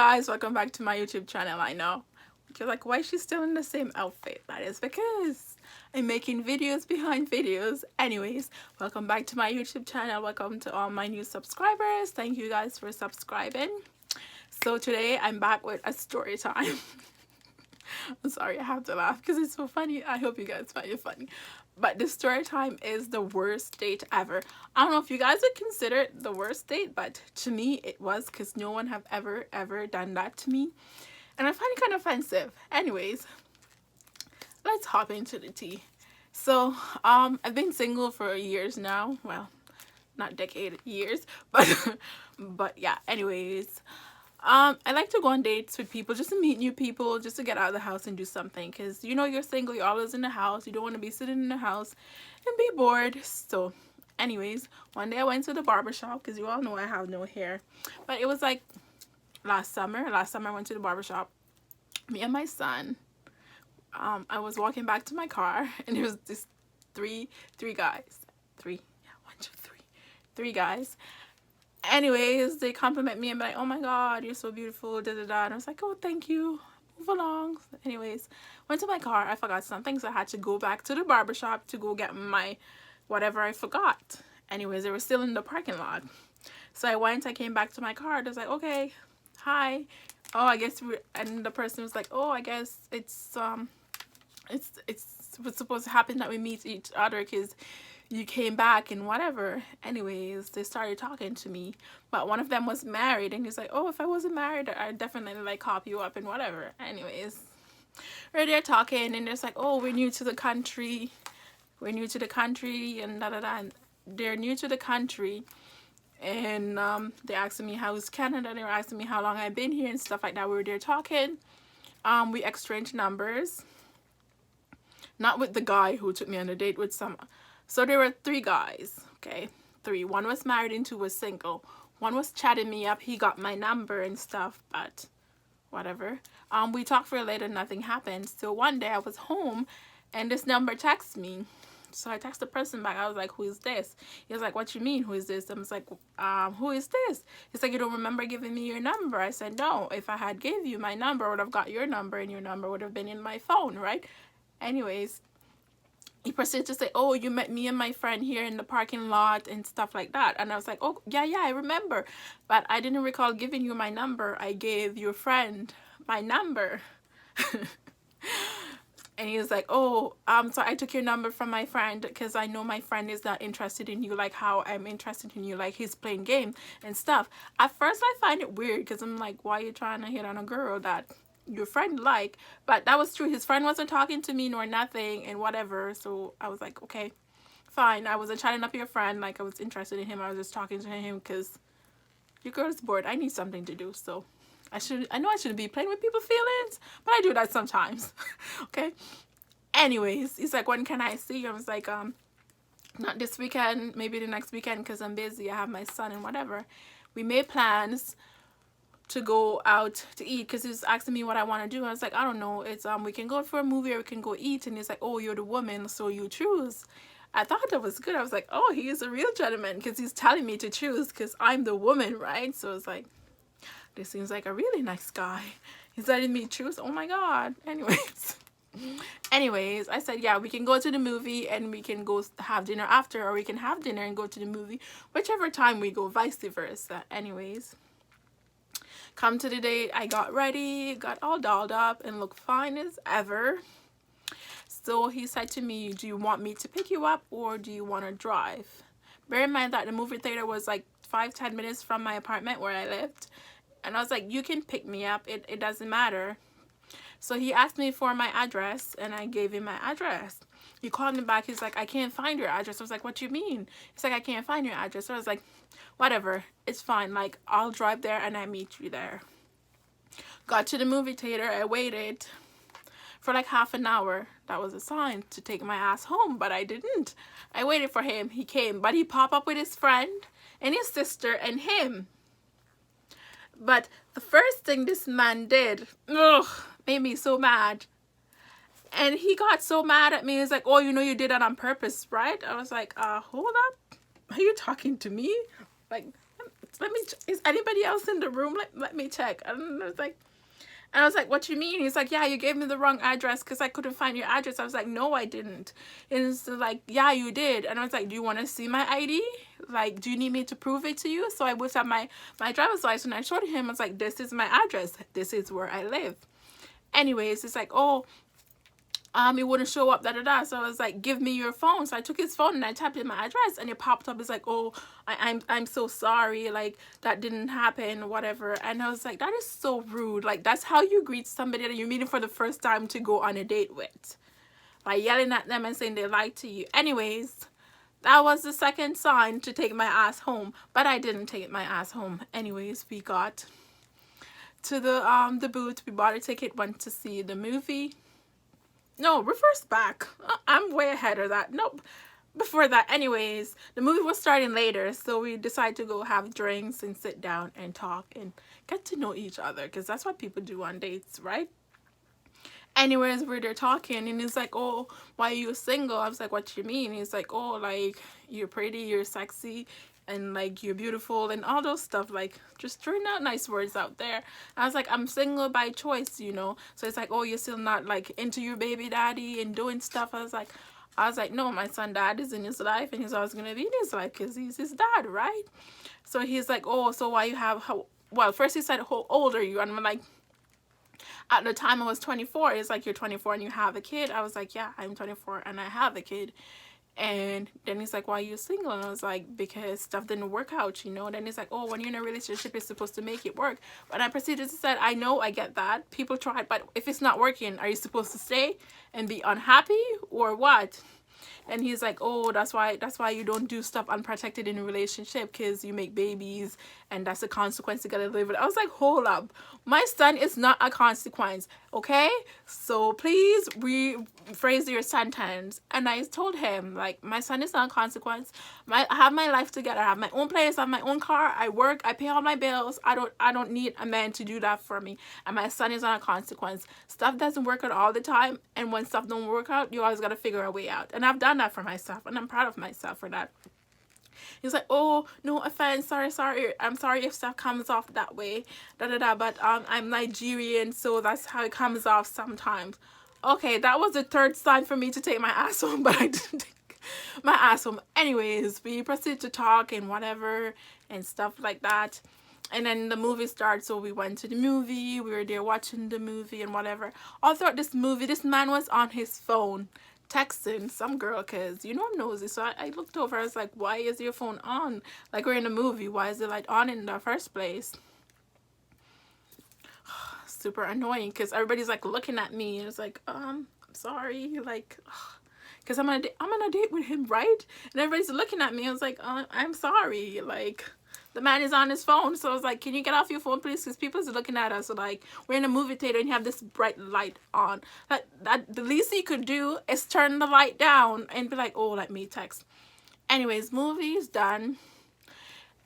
guys, welcome back to my YouTube channel. I know you're like, why is she still in the same outfit? That is because I'm making videos behind videos. Anyways, welcome back to my YouTube channel. Welcome to all my new subscribers. Thank you guys for subscribing. So today I'm back with a story time. I'm sorry, I have to laugh because it's so funny. I hope you guys find it funny. But the story time is the worst date ever. I don't know if you guys would consider it the worst date, but to me it was, because no one have ever done that to me. And I find it kind of offensive. Anyways, let's hop into the tea. So, I've been single for years now. Well, not decade, years. But yeah, anyways. I like to go on dates with people just to meet new people, just to get out of the house and do something, because you know you're single, you're always in the house, you don't want to be sitting in the house and be bored. So anyways, one day I went to the barber shop, because you all know I have no hair, but it was like last summer I went to the barber shop, me and my son. I was walking back to my car and there was this three guys, three guys. Anyways, they compliment me and be like, oh my god, you're so beautiful, da da da. And I was like, oh, thank you, move along. Anyways, went to my car, I forgot something, so I had to go back to the barbershop to go get my whatever I forgot. Anyways, they were still in the parking lot, so I came back to my car. I was like, okay, hi, oh, I guess and the person was like, oh, I guess it's what's supposed to happen that we meet each other because you came back and whatever. Anyways, they started talking to me, but one of them was married, and he's like, oh, if I wasn't married, I'd definitely like cop you up and whatever. Anyways, we're there talking, and it's like, oh, we're new to the country, and da da da. And they're new to the country, and they asking me how's Canada, they were asking me how long I've been here and stuff like that. We were there talking. We exchanged numbers, not with the guy who took me on a date, with some. So there were three guys, okay? Three. One was married and two was single. One was chatting me up. He got my number and stuff, but whatever. We talked for a little, nothing happened. So one day I was home and this number texted me. So I texted the person back. I was like, who is this? He was like, what you mean, who is this? I was like, who is this? He's like, you don't remember giving me your number? I said, no. If I had gave you my number, I would have got your number, and your number would have been in my phone, right? Anyways, he proceeded to say, oh, you met me and my friend here in the parking lot and stuff like that. And I was like, oh, yeah, I remember. But I didn't recall giving you my number. I gave your friend my number. And he was like, oh, so I took your number from my friend because I know my friend is not interested in you like how I'm interested in you. Like, he's playing game and stuff. At first, I find it weird because I'm like, why are you trying to hit on a girl that your friend like? But that was true. His friend wasn't talking to me nor nothing and whatever. So I was like, okay, fine. I wasn't chatting up your friend like I was interested in him. I was just talking to him because your girl's bored. I need something to do. So I know I shouldn't be playing with people's feelings, but I do that sometimes. Okay. Anyways, he's like, when can I see you? I was like, not this weekend, maybe the next weekend because I'm busy. I have my son and whatever. We made plans to go out to eat because he was asking me what I want to do. I was like, I don't know. It's we can go for a movie or we can go eat. And he's like, oh, you're the woman, so you choose. I thought that was good. I was like, oh, he is a real gentleman because he's telling me to choose because I'm the woman, right? So it's like, this seems like a really nice guy. He's letting me choose. Oh my god. Anyways, I said, yeah, we can go to the movie and we can go have dinner after, or we can have dinner and go to the movie, whichever time we go, vice versa. Anyways, come to the date, I got ready, got all dolled up and looked fine as ever. So he said to me, do you want me to pick you up or do you want to drive? Bear in mind that the movie theater was like 5-10 minutes from my apartment where I lived. And I was like, you can pick me up. It doesn't matter. So he asked me for my address and I gave him my address. He called me back. He's like, I can't find your address. I was like, what do you mean? He's like, I can't find your address. So I was like, whatever. It's fine. Like, I'll drive there and I meet you there. Got to the movie theater. I waited for like half an hour. That was a sign to take my ass home, but I didn't. I waited for him. He came, but he popped up with his friend and his sister and him. But the first thing this man did, made me so mad. And he got so mad at me. He's like, oh, you know you did that on purpose, right? I was like, hold up. Are you talking to me? Like, let me, is anybody else in the room? Let me check. And I was like, what you mean? He's like, yeah, you gave me the wrong address because I couldn't find your address. I was like, no, I didn't. And it's like, yeah, you did. And I was like, do you want to see my ID? Like, do you need me to prove it to you? So I whipped out my driver's license and I showed him. I was like, this is my address. This is where I live. Anyways, it's like, oh, it wouldn't show up, da da da. So I was like, give me your phone. So I took his phone and I tapped in my address and it popped up. It's like, oh, I'm so sorry, like that didn't happen, whatever. And I was like, that is so rude. Like, that's how you greet somebody that you're meeting for the first time to go on a date with, by yelling at them and saying they lied to you. Anyways, that was the second sign to take my ass home, but I didn't take my ass home. Anyways, we got to the booth, we bought a ticket, went to see the movie. No, reverse back. I'm way ahead of that. Nope. Before that, anyways, the movie was starting later, so we decided to go have drinks and sit down and talk and get to know each other, because that's what people do on dates, right? Anyways, we're there talking, and he's like, oh, why are you single? I was like, what you mean? He's like, oh, like, you're pretty, you're sexy, and like you're beautiful and all those stuff, like just throwing out nice words out there. I was like, I'm single by choice, you know. So it's like, oh, you're still not like into your baby daddy and doing stuff. I was like, no, my son dad is in his life and he's always gonna be in his life because he's his dad, right? So he's like, oh, so why you have, well, first he said, how old are you? And I'm like, at the time I was 24. It's like, you're 24 and you have a kid? I was like, yeah, I'm 24 and I have a kid. And then he's like, why are you single? And I was like, because stuff didn't work out, you know. And then he's like, oh, when you're in a relationship, you're supposed to make it work. But I proceeded to say, I know, I get that. People tried, but if it's not working, are you supposed to stay and be unhappy or what? And he's like, oh, that's why you don't do stuff unprotected in a relationship, because you make babies and that's a consequence you gotta live with. I was like, hold up, my son is not a consequence, okay? So please rephrase your sentence. And I told him, like, my son is not a consequence. I have my life together. I have my own place, I have my own car, I work, I pay all my bills. I don't need a man to do that for me. And my son is not a consequence. Stuff doesn't work out all the time, and when stuff don't work out, you always gotta figure a way out. And I've done that for myself, and I'm proud of myself for that. He's like, oh, no offense, sorry, I'm sorry if stuff comes off that way, but I'm Nigerian, so that's how it comes off sometimes. Okay, that was the third sign for me to take my ass home, but I didn't take my ass home. Anyways, we proceeded to talk and whatever and stuff like that. And then the movie starts, so we went to the movie, we were there watching the movie and whatever. All throughout this movie, this man was on his phone texting some girl, because you know I'm nosy. So I looked over, I was like, why is your phone on? Like, we're in a movie, why is it like on in the first place? Super annoying, because everybody's like looking at me, and it's like, I'm sorry, like, because I'm on a date with him, right? And everybody's looking at me. I was like, I'm sorry, like, the man is on his phone. So I was like, can you get off your phone, please? Because people are looking at us. So like, we're in a movie theater and you have this bright light on. That the least you could do is turn the light down and be like, oh, let me text. Anyways, movie's done.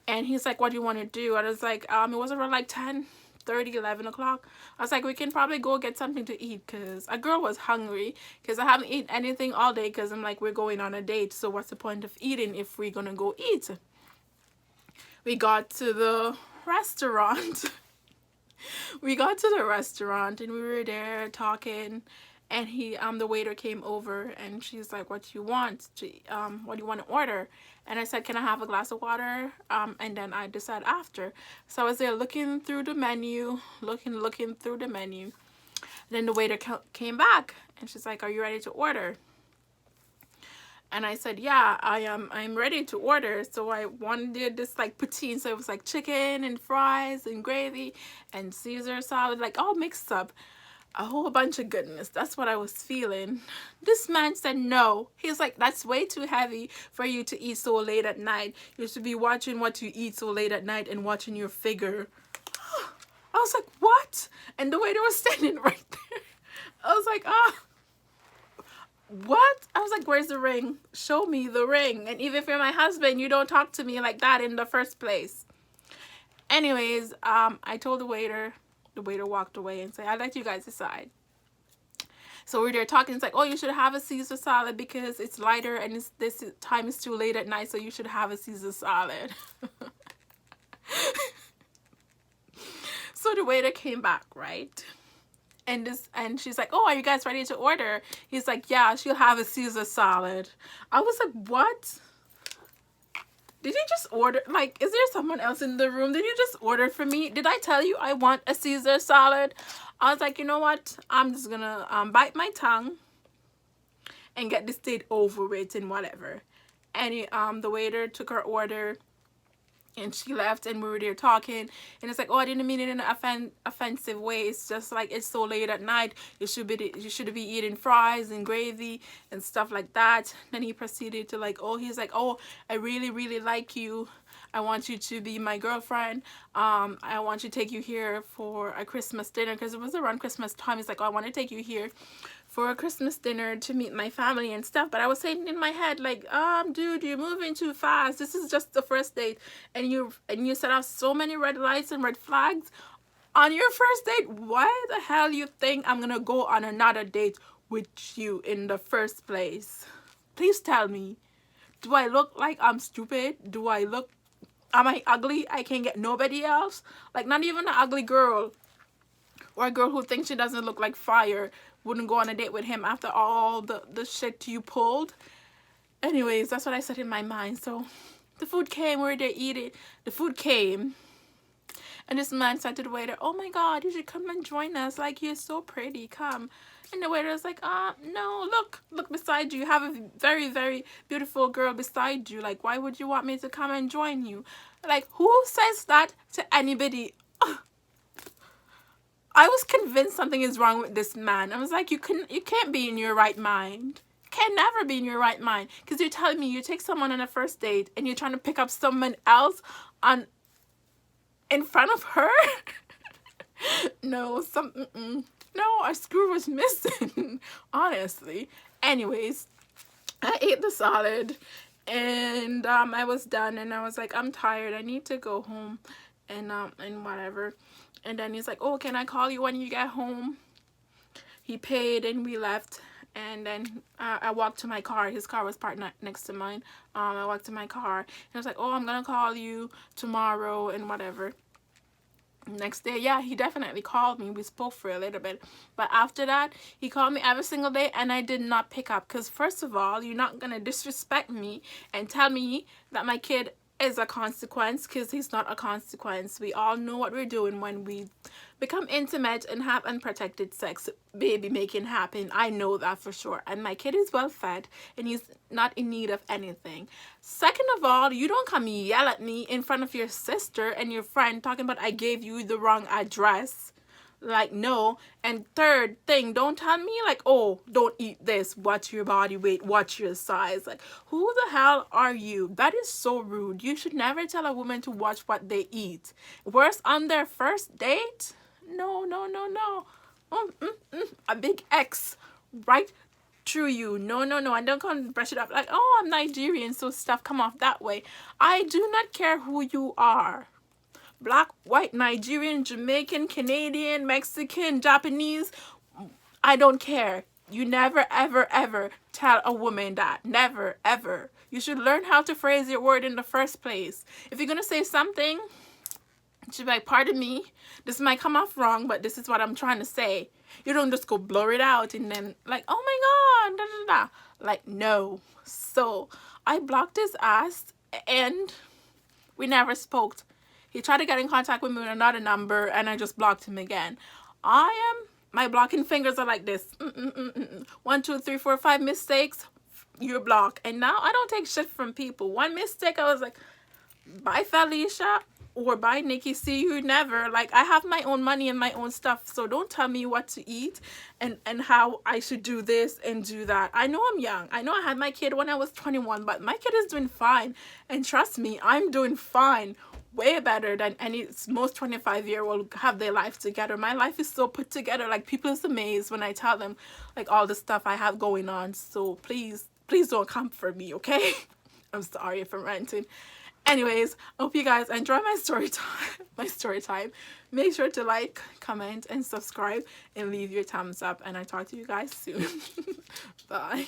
And he's like, what do you want to do? And I was like, it was around like 10:30, 11 o'clock. I was like, we can probably go get something to eat, because a girl was hungry, because I haven't eaten anything all day, because I'm like, we're going on a date, so what's the point of eating if we're gonna go eat? We got to the restaurant. We got to the restaurant and we were there talking, and the waiter came over and she's like, what do you want what do you want to order? And I said, can I have a glass of water? And then I decided after. So I was there looking through the menu, looking through the menu. And then the waiter came back and she's like, are you ready to order? And I said, yeah, I'm ready to order. So I wanted this like poutine. So it was like chicken and fries and gravy and Caesar salad, like all mixed up. A whole bunch of goodness. That's what I was feeling. This man said no. He's like, that's way too heavy for you to eat so late at night. You should be watching what you eat so late at night and watching your figure. I was like, what? And the waiter was standing right there. I was like, what? I was like, where's the ring? Show me the ring. And even if you're my husband, you don't talk to me like that in the first place. Anyways, I told the waiter walked away and said, I'll let you guys decide. So we're there talking. It's like, oh, you should have a Caesar salad because it's lighter and this time is too late at night, so you should have a Caesar salad. So the waiter came back, right? And she's like, oh, are you guys ready to order? He's like, yeah, she'll have a Caesar salad. I was like, what? Did you just order? Like, is there someone else in the room? Did you just order for me? Did I tell you I want a Caesar salad? I was like, you know what? I'm just gonna bite my tongue and get this date over with and whatever. And the waiter took her order. And she left, and we were there talking, and it's like, oh, I didn't mean it in an offensive way. It's just like, it's so late at night, you should be eating fries and gravy and stuff like that. Then he proceeded to like, oh, he's like, oh, I really like you. I want you to be my girlfriend. I want to take you here for a Christmas dinner, because it was around Christmas time. He's like, oh, I want to take you here for a Christmas dinner to meet my family and stuff. But I was saying in my head, like, dude, you're moving too fast. This is just the first date, and you set off so many red lights and red flags on your first date. Why the hell you think I'm gonna go on another date with you in the first place? Please tell me. Do I look like I'm stupid? Am I ugly? I can't get nobody else? Like, not even an ugly girl or a girl who thinks she doesn't look like fire wouldn't go on a date with him after all the shit you pulled. Anyways, that's what I said in my mind. So the food came, we were there eating. The food came, and this man said to the waiter, oh my god, you should come and join us. Like, you're so pretty, come. And the waiter was like, no, look beside you. You have a very beautiful girl beside you. Like, why would you want me to come and join you? Like, who says that to anybody? I was convinced something is wrong with this man. I was like, you can't be in your right mind. You can never be in your right mind, because you're telling me you take someone on a first date and you're trying to pick up someone else in front of her. No, no, a screw was missing. Honestly. Anyways, I ate the salad, and I was done, and I was like, I'm tired. I need to go home, and whatever. And then he's like, oh, can I call you when you get home? He paid, and we left. And then I walked to my car. His car was parked next to mine. I walked to my car, and I was like, oh, I'm gonna call you tomorrow and whatever. Next day, yeah, he definitely called me. We spoke for a little bit, but after that, he called me every single day, and I did not pick up, because first of all, you're not gonna disrespect me and tell me that my kid is a consequence, because he's not a consequence. We all know what we're doing when we become intimate and have unprotected sex. Baby making happen. I know that for sure. And my kid is well fed, and he's not in need of anything. Second of all, you don't come yell at me in front of your sister and your friend talking about I gave you the wrong address. Like, no. And third thing, don't tell me like, oh, don't eat this, watch your body weight, watch your size. Like, who the hell are you? That is so rude. You should never tell a woman to watch what they eat. Worse, on their first date? No. A big X right through you. No. And don't come brush it up like, oh, I'm Nigerian, so stuff come off that way. I do not care who you are. Black, white, Nigerian, Jamaican, Canadian, Mexican, Japanese, I don't care. You never, ever tell a woman that. Never, ever. You should learn how to phrase your word in the first place. If you're going to say something, you should be like, pardon me, this might come off wrong, but this is what I'm trying to say. You don't just go blur it out and then like, oh my God, da, da, da. Like, no. So I blocked his ass, and we never spoke. He tried to get in contact with me with another number, and I just blocked him again. My blocking fingers are like this. 1, 2, 3, 4, 5 mistakes, you're blocked. And now I don't take shit from people. One mistake, I was like, bye Felicia, or bye Nikki, see you never. Like, I have my own money and my own stuff, so don't tell me what to eat and how I should do this and do that. I know I'm young. I know I had my kid when I was 21, but my kid is doing fine. And trust me, I'm doing fine. Way better than most 25-year-old have their life together. My life is so put together. Like, people is amazed when I tell them like all the stuff I have going on. So please don't come for me, okay? I'm sorry if I'm ranting. Anyways, I hope you guys enjoy my story time. Make sure to like, comment, and subscribe, and leave your thumbs up. And I talk to you guys soon. Bye.